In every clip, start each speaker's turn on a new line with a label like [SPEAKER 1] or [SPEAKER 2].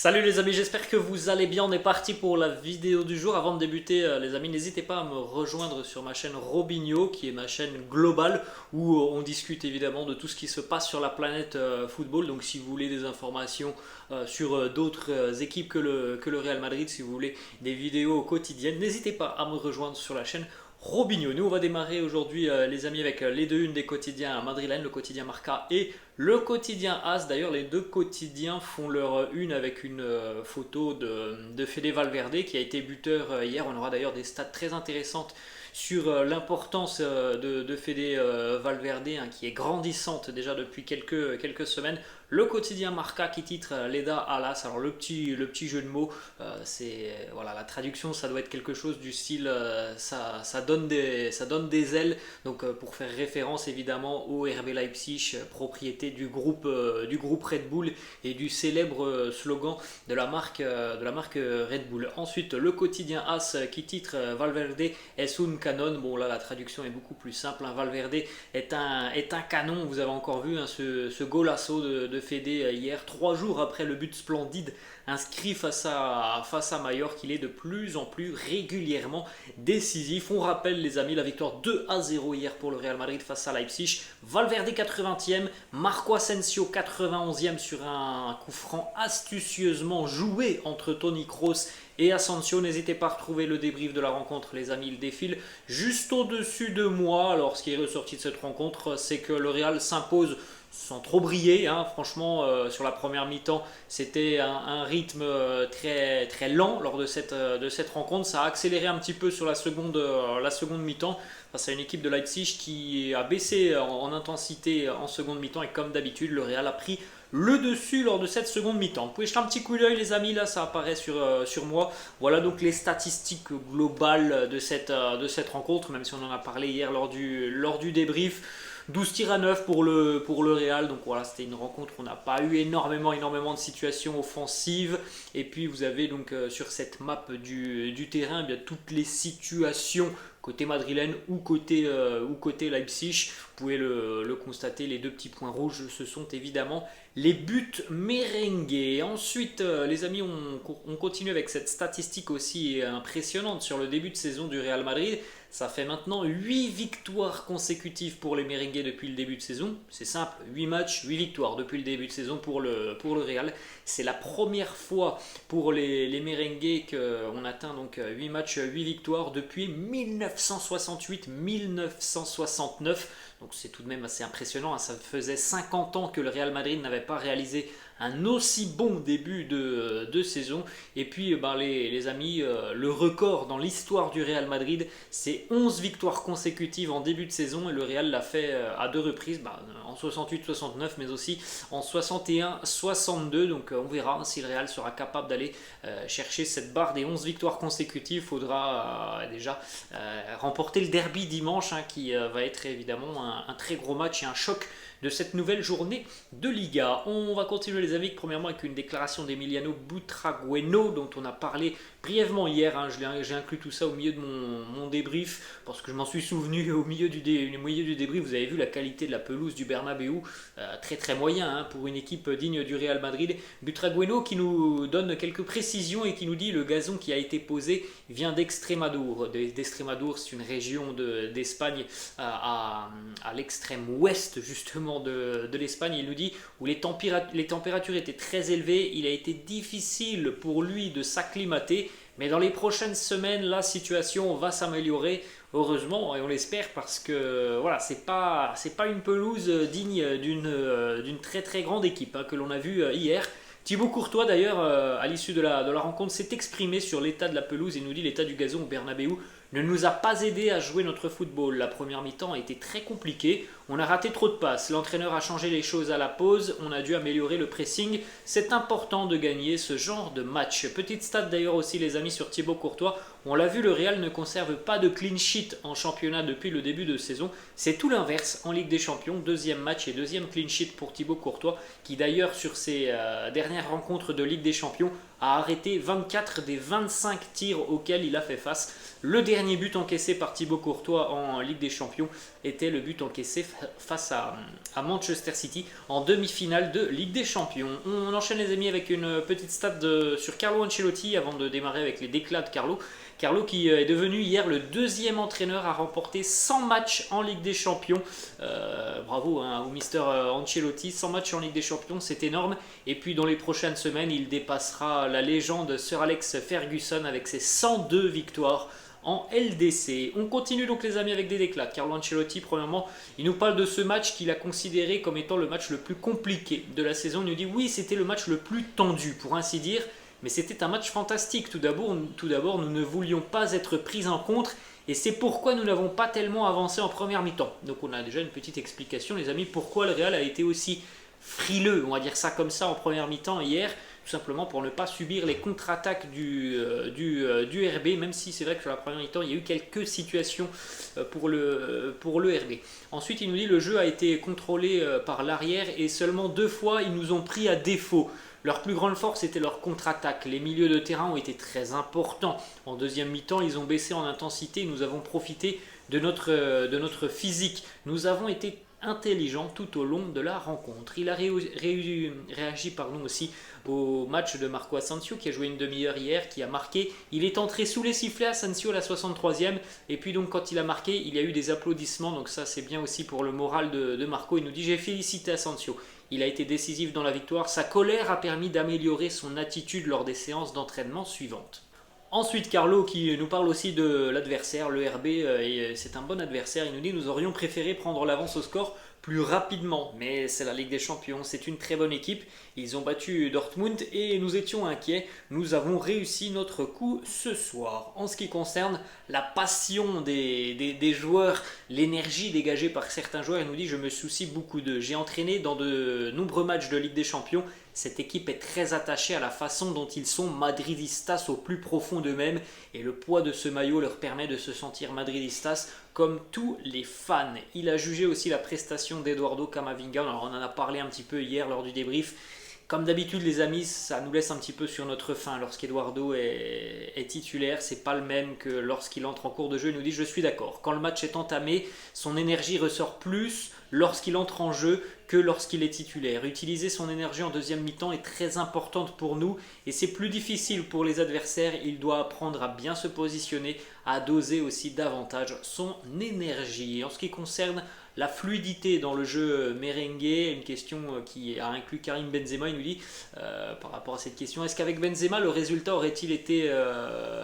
[SPEAKER 1] Salut les amis, j'espère que vous allez bien. On est parti pour la vidéo du jour. Avant de débuter, les amis, n'hésitez pas à me rejoindre sur ma chaîne Robinho, qui est ma chaîne globale, où on discute évidemment de tout ce qui se passe sur la planète football. Donc si vous voulez des informations sur d'autres équipes que le Real Madrid, si vous voulez des vidéos quotidiennes, n'hésitez pas à me rejoindre sur la chaîne Robinho. Nous, on va démarrer aujourd'hui, les amis, avec les deux unes des quotidiens madrilènes, le quotidien Marca et le quotidien AS. D'ailleurs, les deux quotidiens font leur une avec une photo de Fede Valverde qui a été buteur hier. On aura d'ailleurs des stats très intéressantes sur l'importance de Fede Valverde, hein, qui est grandissante déjà depuis quelques semaines. Le quotidien Marca qui titre Leda Alas. Alors le petit jeu de mots, c'est voilà, la traduction, ça doit être quelque chose du style ça donne des ailes. Donc pour faire référence évidemment au RB Leipzig, propriété du groupe Red Bull et du célèbre slogan de la marque Red Bull. Ensuite le quotidien AS qui titre Valverde es un canon. Bon là la traduction est beaucoup plus simple, hein. Valverde est un canon. Vous avez encore vu, hein, ce golasso de Fede hier, 3 jours après le but splendide inscrit face à Mallorca. Il est de plus en plus régulièrement décisif. On rappelle les amis la victoire 2-0 hier pour le Real Madrid face à Leipzig. Valverde 80e, Marco Asensio 91e sur un coup franc astucieusement joué entre Toni Kroos et Asensio. N'hésitez pas à retrouver le débrief de la rencontre les amis, il défile juste au-dessus de moi. Alors ce qui est ressorti de cette rencontre, c'est que le Real s'impose sans trop briller, hein. Franchement, sur la première mi-temps, c'était un rythme très, très lent lors de cette rencontre. Ça a accéléré un petit peu sur la seconde mi-temps face à une équipe de Leipzig qui a baissé en intensité en seconde mi-temps. Et comme d'habitude, le Real a pris le dessus lors de cette seconde mi-temps. Vous pouvez jeter un petit coup d'œil les amis, là ça apparaît sur moi. Voilà donc les statistiques globales de cette rencontre, même si on en a parlé hier lors du débrief. 12 tirs à 9 pour le Real. Donc voilà, c'était une rencontre où on n'a pas eu énormément de situations offensives. Et puis vous avez donc sur cette map du terrain, eh bien, toutes les situations côté madrilène ou côté Leipzig. Vous pouvez le constater, les deux petits points rouges, ce sont évidemment les buts merengues. Ensuite, les amis, on continue avec cette statistique aussi impressionnante sur le début de saison du Real Madrid. Ça fait maintenant 8 victoires consécutives pour les merengues depuis le début de saison. C'est simple, 8 matchs, 8 victoires depuis le début de saison pour le Real. C'est la première fois pour les merengues qu'on atteint donc 8 matchs, 8 victoires depuis 1968-1969. Donc c'est tout de même assez impressionnant, hein. Ça faisait 50 ans que le Real Madrid n'avait pas réalisé un aussi bon début de saison. Et puis les amis, le record dans l'histoire du Real Madrid, c'est 11 victoires consécutives en début de saison. Et le Real l'a fait à deux reprises, en 68-69 mais aussi en 61-62. Donc on verra si le Real sera capable d'aller chercher cette barre des 11 victoires consécutives. Il faudra déjà remporter le derby dimanche, hein, qui va être évidemment un très gros match et un choc de cette nouvelle journée de Liga. On va continuer les amis, premièrement avec une déclaration d'Emiliano Butragueno dont on a parlé brièvement hier, hein. J'ai inclus tout ça au milieu de mon débrief parce que je m'en suis souvenu au milieu du débrief. Vous avez vu la qualité de la pelouse du Bernabéu, très très moyen, hein, pour une équipe digne du Real Madrid. Butragueno qui nous donne quelques précisions et qui nous dit le gazon qui a été posé vient d'Extremadure. D'Extremadure, c'est une région d'Espagne à l'extrême ouest justement de l'Espagne. Il nous dit où les températures étaient très élevées, il a été difficile pour lui de s'acclimater, mais dans les prochaines semaines la situation va s'améliorer, heureusement, et on l'espère, parce que voilà, c'est pas une pelouse digne d'une très très grande équipe, hein, que l'on a vu hier. Thibaut Courtois d'ailleurs, à l'issue de la rencontre, s'est exprimé sur l'état de la pelouse et nous dit l'état du gazon au Bernabéu ne nous a pas aidé à jouer notre football. La première mi-temps a été très compliquée, on a raté trop de passes, l'entraîneur a changé les choses à la pause, on a dû améliorer le pressing, c'est important de gagner ce genre de match. Petite stat d'ailleurs aussi les amis sur Thibaut Courtois, on l'a vu, le Real ne conserve pas de clean sheet en championnat depuis le début de saison, c'est tout l'inverse en Ligue des Champions, deuxième match et deuxième clean sheet pour Thibaut Courtois qui d'ailleurs sur ses dernières rencontres de Ligue des Champions a arrêté 24 des 25 tirs auxquels il a fait face. Le dernier dernier but encaissé par Thibaut Courtois en Ligue des Champions était le but encaissé face à Manchester City en demi-finale de Ligue des Champions. On enchaîne les amis avec une petite stat sur Carlo Ancelotti avant de démarrer avec les déclats de Carlo. Carlo qui est devenu hier le deuxième entraîneur à remporter 100 matchs en Ligue des Champions. Bravo au Mister Ancelotti, 100 matchs en Ligue des Champions, c'est énorme. Et puis dans les prochaines semaines, il dépassera la légende Sir Alex Ferguson avec ses 102 victoires en LDC. On continue donc les amis avec des déclats. Carlo Ancelotti, premièrement, il nous parle de ce match qu'il a considéré comme étant le match le plus compliqué de la saison. Il nous dit oui, c'était le match le plus tendu pour ainsi dire. Mais c'était un match fantastique. Tout d'abord, nous ne voulions pas être pris en compte et c'est pourquoi nous n'avons pas tellement avancé en première mi-temps. Donc on a déjà une petite explication les amis, pourquoi le Real a été aussi frileux, on va dire ça comme ça, en première mi-temps hier, tout simplement pour ne pas subir les contre-attaques du RB, même si c'est vrai que sur la première mi-temps, il y a eu quelques situations pour le RB. Ensuite, il nous dit que le jeu a été contrôlé par l'arrière et seulement 2 fois, ils nous ont pris à défaut. Leur plus grande force était leur contre-attaque. Les milieux de terrain ont été très importants. En deuxième mi-temps, ils ont baissé en intensité et nous avons profité de notre physique. Nous avons été intelligents tout au long de la rencontre. Il a réagi aussi au match de Marco Asensio qui a joué une demi-heure hier, qui a marqué. Il est entré sous les sifflets Asensio à la 63e et puis donc quand il a marqué, il y a eu des applaudissements. Donc ça c'est bien aussi pour le moral de Marco. Il nous dit j'ai félicité Asensio. Il a été décisif dans la victoire. Sa colère a permis d'améliorer son attitude lors des séances d'entraînement suivantes. Ensuite, Carlo qui nous parle aussi de l'adversaire, le RB, et c'est un bon adversaire. Il nous dit nous aurions préféré prendre l'avance au score plus rapidement, mais c'est la Ligue des Champions, c'est une très bonne équipe. Ils ont battu Dortmund et nous étions inquiets. Nous avons réussi notre coup ce soir. En ce qui concerne la passion des joueurs, l'énergie dégagée par certains joueurs, il nous dit je me soucie beaucoup d'eux. J'ai entraîné dans de nombreux matchs de Ligue des Champions. Cette équipe est très attachée à la façon dont ils sont madridistas au plus profond d'eux-mêmes et le poids de ce maillot leur permet de se sentir madridistas comme tous les fans. Il a jugé aussi la prestation d'Eduardo Camavinga. Alors on en a parlé un petit peu hier lors du débrief. Comme d'habitude les amis, ça nous laisse un petit peu sur notre faim lorsqu'Eduardo est titulaire. C'est pas le même que lorsqu'il entre en cours de jeu. Il nous dit je suis d'accord. Quand le match est entamé, son énergie ressort plus lorsqu'il entre en jeu que lorsqu'il est titulaire. Utiliser son énergie en deuxième mi-temps est très importante pour nous et c'est plus difficile pour les adversaires. Il doit apprendre à bien se positionner, à doser aussi davantage son énergie. En ce qui concerne la fluidité dans le jeu merengue, une question qui a inclus Karim Benzema, il nous dit par rapport à cette question, est-ce qu'avec Benzema le résultat aurait-il été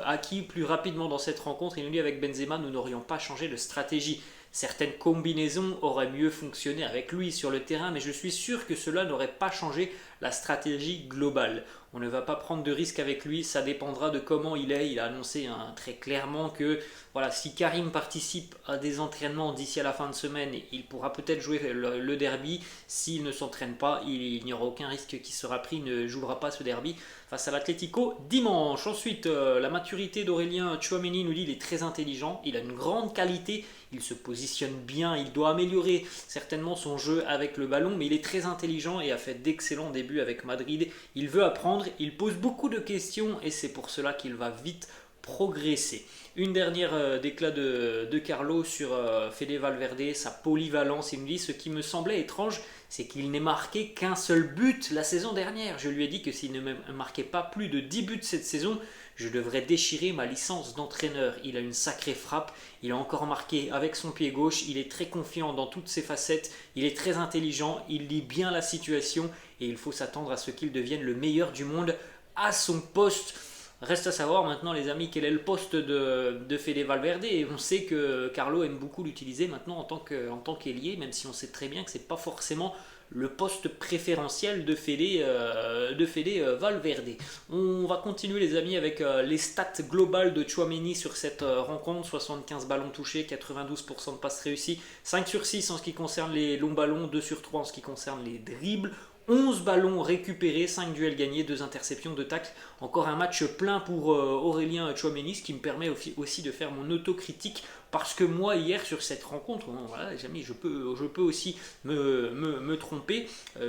[SPEAKER 1] acquis plus rapidement dans cette rencontre? Il nous dit avec Benzema nous n'aurions pas changé de stratégie. Certaines combinaisons auraient mieux fonctionné avec lui sur le terrain, mais je suis sûr que cela n'aurait pas changé la stratégie globale. On ne va pas prendre de risques avec lui, ça dépendra de comment il est. Il a annoncé très clairement que voilà, si Karim participe à des entraînements d'ici à la fin de semaine, il pourra peut-être jouer le derby. S'il ne s'entraîne pas, il n'y aura aucun risque qui sera pris, il ne jouera pas ce derby face à l'Atlético dimanche. Ensuite, la maturité d'Aurélien Tchouaméni nous dit qu'il est très intelligent, il a une grande qualité, il se positionne bien, il doit améliorer certainement son jeu avec le ballon, mais il est très intelligent et a fait d'excellents débuts avec Madrid. Il veut apprendre, il pose beaucoup de questions et c'est pour cela qu'il va vite progresser. Une dernière déclat de Carlo sur Fede Valverde, sa polyvalence. Il me dit ce qui me semblait étrange, c'est qu'il n'ait marqué qu'un seul but la saison dernière. Je lui ai dit que s'il ne marquait pas plus de 10 buts cette saison, je devrais déchirer ma licence d'entraîneur. Il a une sacrée frappe, il a encore marqué avec son pied gauche, il est très confiant dans toutes ses facettes, il est très intelligent, il lit bien la situation et il faut s'attendre à ce qu'il devienne le meilleur du monde à son poste. Reste à savoir maintenant les amis quel est le poste de Fede Valverde et on sait que Carlo aime beaucoup l'utiliser maintenant en tant qu'ailier, même si on sait très bien que ce n'est pas forcément le poste préférentiel de Fede Valverde. On va continuer les amis avec les stats globales de Tchouaméni sur cette rencontre. 75 ballons touchés, 92% de passes réussies, 5 sur 6 en ce qui concerne les longs ballons, 2 sur 3 en ce qui concerne les dribbles, 11 ballons récupérés, 5 duels gagnés, 2 interceptions, 2 tacles. Encore un match plein pour Aurélien Tchouaméni, ce qui me permet aussi de faire mon autocritique parce que moi hier sur cette rencontre, bon, voilà les amis, je peux aussi me tromper,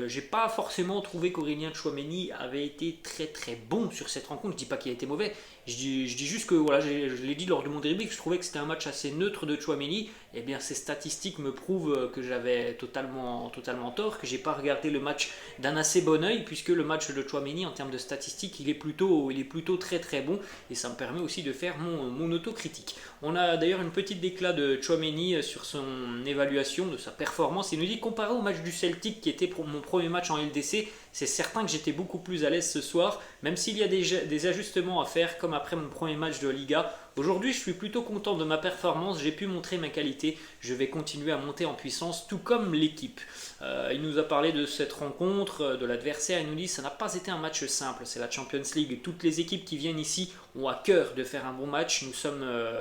[SPEAKER 1] j'ai pas forcément trouvé qu'Aurélien Tchouaméni avait été très très bon sur cette rencontre. Je dis pas qu'il a été mauvais, je dis juste que voilà, je l'ai dit lors de mon débrief, que je trouvais que c'était un match assez neutre de Tchouaméni. Eh bien ces statistiques me prouvent que j'avais totalement tort, que j'ai pas regardé le match d'un assez bon œil, puisque le match de Tchouaméni en termes de statistiques il est plutôt très très bon, et ça me permet aussi de faire mon autocritique. On a d'ailleurs une petite déclat de Tchouaméni sur son évaluation de sa performance. Il nous dit: comparé au match du Celtic qui était pour mon premier match en LDC, c'est certain que j'étais beaucoup plus à l'aise ce soir, même s'il y a des ajustements à faire comme après mon premier match de Liga. Aujourd'hui, je suis plutôt content de ma performance, j'ai pu montrer ma qualité, je vais continuer à monter en puissance, tout comme l'équipe. Il nous a parlé de cette rencontre, de l'adversaire, il nous dit: ça n'a pas été un match simple, c'est la Champions League, toutes les équipes qui viennent ici ont à cœur de faire un bon match,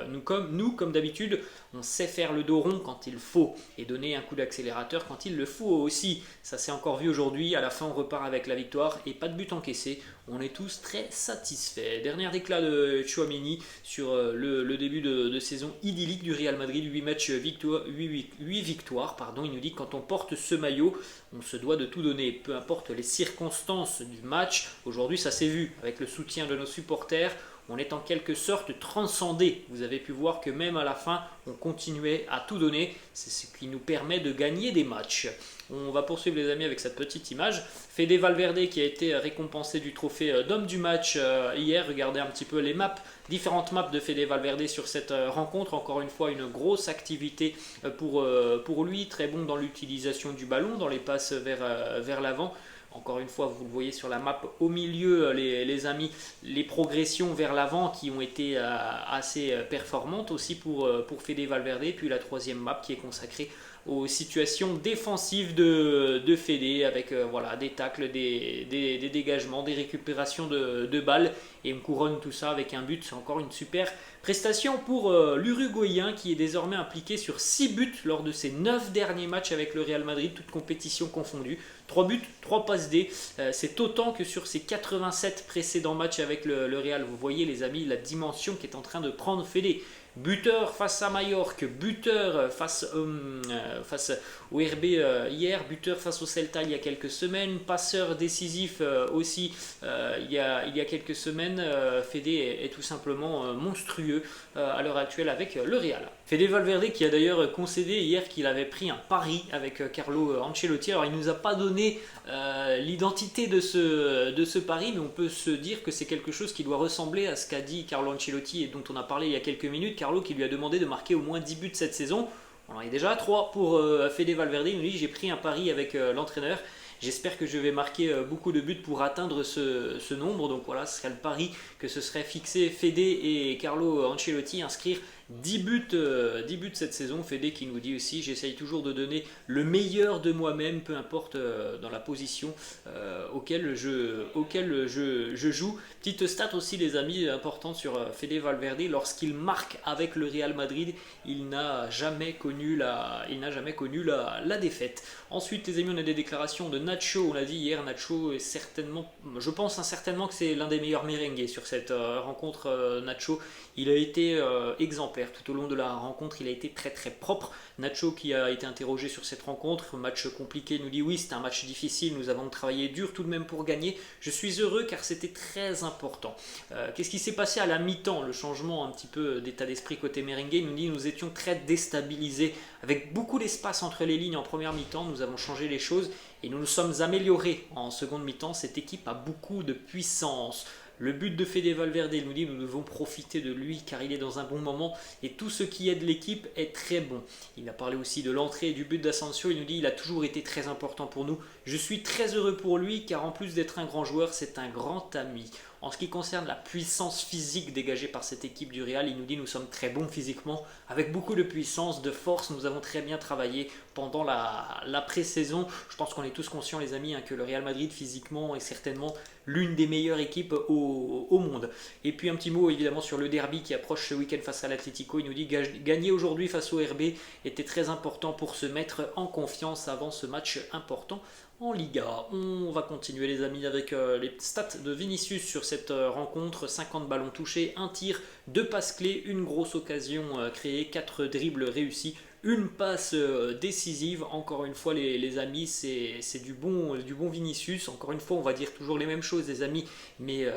[SPEAKER 1] nous comme d'habitude, on sait faire le dos rond quand il faut, et donner un coup d'accélérateur quand il le faut aussi. Ça s'est encore vu aujourd'hui, à la fin on repart avec la victoire, et pas de but encaissé, on est tous très satisfaits. Dernier déclat de Tchouaméni sur le début de saison idyllique du Real Madrid, 8 victoires, il nous dit: quand on porte ce maillot, on se doit de tout donner, peu importe les circonstances du match. Aujourd'hui ça s'est vu avec le soutien de nos supporters, on est en quelque sorte transcendé. Vous avez pu voir que même à la fin, on continuait à tout donner. C'est ce qui nous permet de gagner des matchs. On va poursuivre les amis avec cette petite image. Fede Valverde qui a été récompensé du trophée d'homme du match hier. Regardez un petit peu les différentes maps de Fede Valverde sur cette rencontre. Encore une fois, une grosse activité pour lui. Très bon dans l'utilisation du ballon, dans les passes vers l'avant. Encore une fois, vous le voyez sur la map au milieu, les amis, les progressions vers l'avant qui ont été assez performantes aussi pour Fede Valverde. Puis la troisième map qui est consacrée aux situations défensives de Fede avec des tacles, des dégagements, des récupérations de balles, et me couronne tout ça avec un but. C'est encore une super prestation pour l'Uruguayen qui est désormais impliqué sur 6 buts lors de ses 9 derniers matchs avec le Real Madrid, toutes compétitions confondues. 3 buts, 3 passes D, c'est autant que sur ses 87 précédents matchs avec le Real. Vous voyez les amis la dimension qu'est en train de prendre Fede. Buteur face à Majorque, buteur face au RB hier, buteur face au Celta il y a quelques semaines, passeur décisif aussi il y a quelques semaines. Fede est tout simplement monstrueux à l'heure actuelle avec le Real. Fede Valverde qui a d'ailleurs concédé hier qu'il avait pris un pari avec Carlo Ancelotti. Alors il ne nous a pas donné l'identité de ce pari, mais on peut se dire que c'est quelque chose qui doit ressembler à ce qu'a dit Carlo Ancelotti et dont on a parlé il y a quelques minutes. Carlo qui lui a demandé de marquer au moins 10 buts cette saison. On en est déjà à 3 pour Fede Valverde. Il nous dit: j'ai pris un pari avec l'entraîneur. J'espère que je vais marquer beaucoup de buts pour atteindre ce nombre. Donc voilà, ce serait le pari que se seraient fixé Fede et Carlo Ancelotti, inscrire 10 buts cette saison. Fede qui nous dit aussi: j'essaye toujours de donner le meilleur de moi-même, peu importe dans la position auquel je joue. Petite stat aussi les amis, importante sur Fede Valverde: lorsqu'il marque avec le Real Madrid, il n'a jamais connu la défaite. Ensuite les amis, on a des déclarations de Nacho. On l'a dit hier, Nacho est certainement, je pense certainement que c'est l'un des meilleurs merengues sur cette rencontre. Nacho, il a été exemplaire tout au long de la rencontre, il a été très très propre. Nacho qui a été interrogé sur cette rencontre, match compliqué, nous dit: oui, c'était un match difficile, nous avons travaillé dur tout de même pour gagner. Je suis heureux car c'était très important. Qu'est-ce qui s'est passé à la mi-temps? Le changement un petit peu d'état d'esprit côté merengue, il nous dit: nous étions très déstabilisés, avec beaucoup d'espace entre les lignes en première mi-temps, nous avons changé les choses et nous nous sommes améliorés en seconde mi-temps. Cette équipe a beaucoup de puissance. Le but de Fede Valverde, il nous dit: nous devons profiter de lui car il est dans un bon moment et tout ce qui aide l'équipe est très bon. Il a parlé aussi de l'entrée et du but d'Asensio. Il nous dit: il a toujours été très important pour nous. Je suis très heureux pour lui car en plus d'être un grand joueur, c'est un grand ami. En ce qui concerne la puissance physique dégagée par cette équipe du Real, il nous dit: nous sommes très bons physiquement, avec beaucoup de puissance, de force. Nous avons très bien travaillé pendant la pré-saison. Je pense qu'on est tous conscients les amis que le Real Madrid physiquement est certainement l'une des meilleures équipes au monde. Et puis un petit mot évidemment sur le derby qui approche ce week-end face à l'Atlético. Il nous dit: gagner aujourd'hui face au RB était très important pour se mettre en confiance avant ce match important en Liga. On va continuer les amis avec les stats de Vinicius sur cette rencontre. 50 ballons touchés, 1 tir, 2 passes clés, une grosse occasion créée, 4 dribbles réussis, une passe décisive. Encore une fois les amis, c'est du bon Vinicius. Encore une fois, on va dire toujours les mêmes choses les amis, mais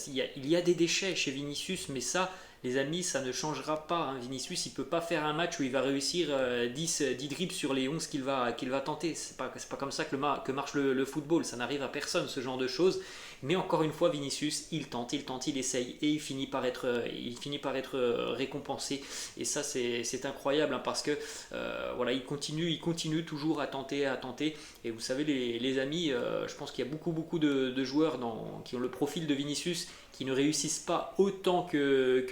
[SPEAKER 1] il y a des déchets chez Vinicius, mais ça les amis, ça ne changera pas. Hein. Vinicius, il ne peut pas faire un match où il va réussir 10 dribbles sur les 11 qu'il va tenter. C'est pas comme ça que marche le football. Ça n'arrive à personne, ce genre de choses. Mais encore une fois, Vinicius, il tente, il essaye et il finit par être récompensé. Et ça, c'est incroyable hein, parce que voilà, il continue toujours à tenter. Et vous savez, les amis, je pense qu'il y a beaucoup de joueurs qui ont le profil de Vinicius qui ne réussissent pas autant que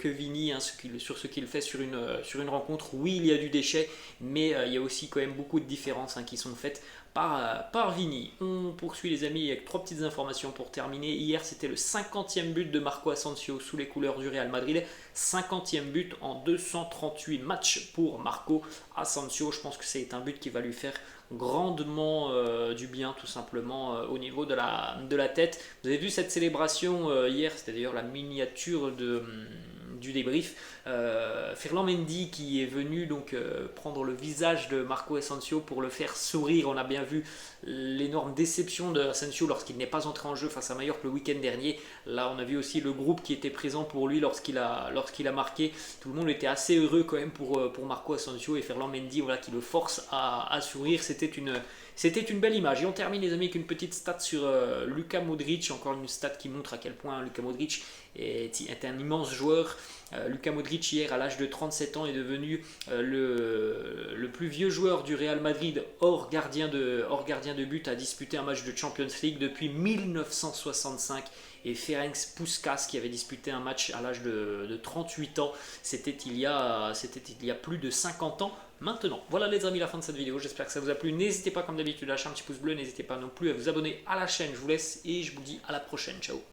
[SPEAKER 1] Vini hein, sur ce qu'il fait sur une rencontre. Oui, il y a du déchet, mais il y a aussi quand même beaucoup de différences hein, qui sont faites par Vini. On poursuit les amis avec 3 petites informations pour terminer. Hier, c'était le 50e but de Marco Asensio sous les couleurs du Real Madrid. 50e but en 238 matchs pour Marco Asensio. Je pense que c'est un but qui va lui faire grandement du bien tout simplement au niveau de la tête. Vous avez vu cette célébration hier, c'était d'ailleurs la miniature du débrief. Ferland Mendy qui est venu donc prendre le visage de Marco Asensio pour le faire sourire. On a bien vu l'énorme déception de Asensio lorsqu'il n'est pas entré en jeu face à Mallorca le week-end dernier. Là on a vu aussi le groupe qui était présent pour lui lorsqu'il a marqué. Tout le monde était assez heureux quand même pour Marco Asensio et Ferland Mendy voilà, qui le force à sourire. C'était une belle image. Et on termine les amis avec une petite stat sur Luka Modric. Encore une stat qui montre à quel point Luka Modric est un immense joueur. Luka Modric hier à l'âge de 37 ans est devenu le plus vieux joueur du Real Madrid hors gardien de but à disputer un match de Champions League depuis 1965. Et Ferenc Puskás qui avait disputé un match à l'âge de 38 ans, c'était il y a plus de 50 ans maintenant. Voilà les amis, la fin de cette vidéo, j'espère que ça vous a plu. N'hésitez pas comme d'habitude à lâcher un petit pouce bleu, n'hésitez pas non plus à vous abonner à la chaîne. Je vous laisse et je vous dis à la prochaine, ciao.